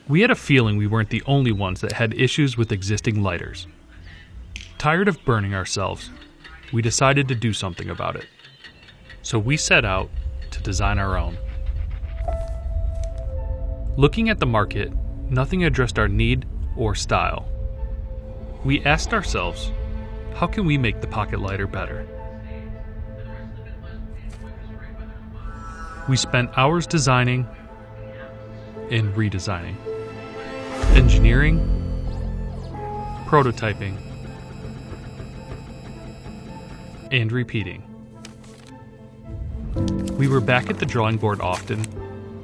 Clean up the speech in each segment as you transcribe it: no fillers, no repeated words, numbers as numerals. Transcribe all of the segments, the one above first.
We had a feeling we weren't the only ones that had issues with existing lighters. Tired of burning ourselves, we decided to do something about it. So we set out to design our own. Looking at the market, nothing addressed our need or style. We asked ourselves, how can we make the pocket lighter better? We spent hours designing and redesigning, engineering, prototyping, and repeating. We were back at the drawing board often,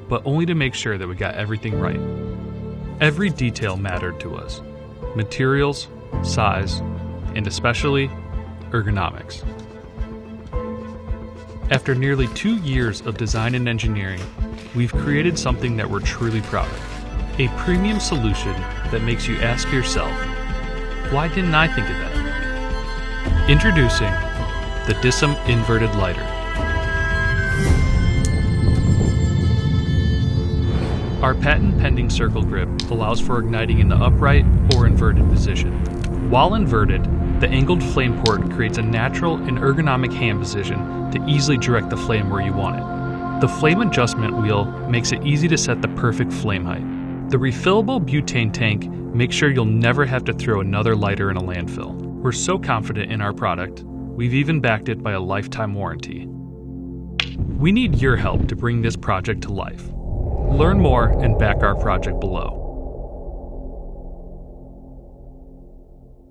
but only to make sure that we got everything right. Every detail mattered to us: materials, size, and especially ergonomics. After nearly 2 years of design and engineering, we've created something that we're truly proud of. A premium solution that makes you ask yourself, why didn't I think of that? Introducing the DISSIM inverted lighter. Our patent-pending circle grip allows for igniting in the upright or inverted position. While inverted, the angled flame port creates a natural and ergonomic hand position to easily direct the flame where you want it. The flame adjustment wheel makes it easy to set the perfect flame height. The refillable butane tank makes sure you'll never have to throw another lighter in a landfill. We're so confident in our product, we've even backed it by a lifetime warranty. We need your help to bring this project to life. Learn more and back our project below.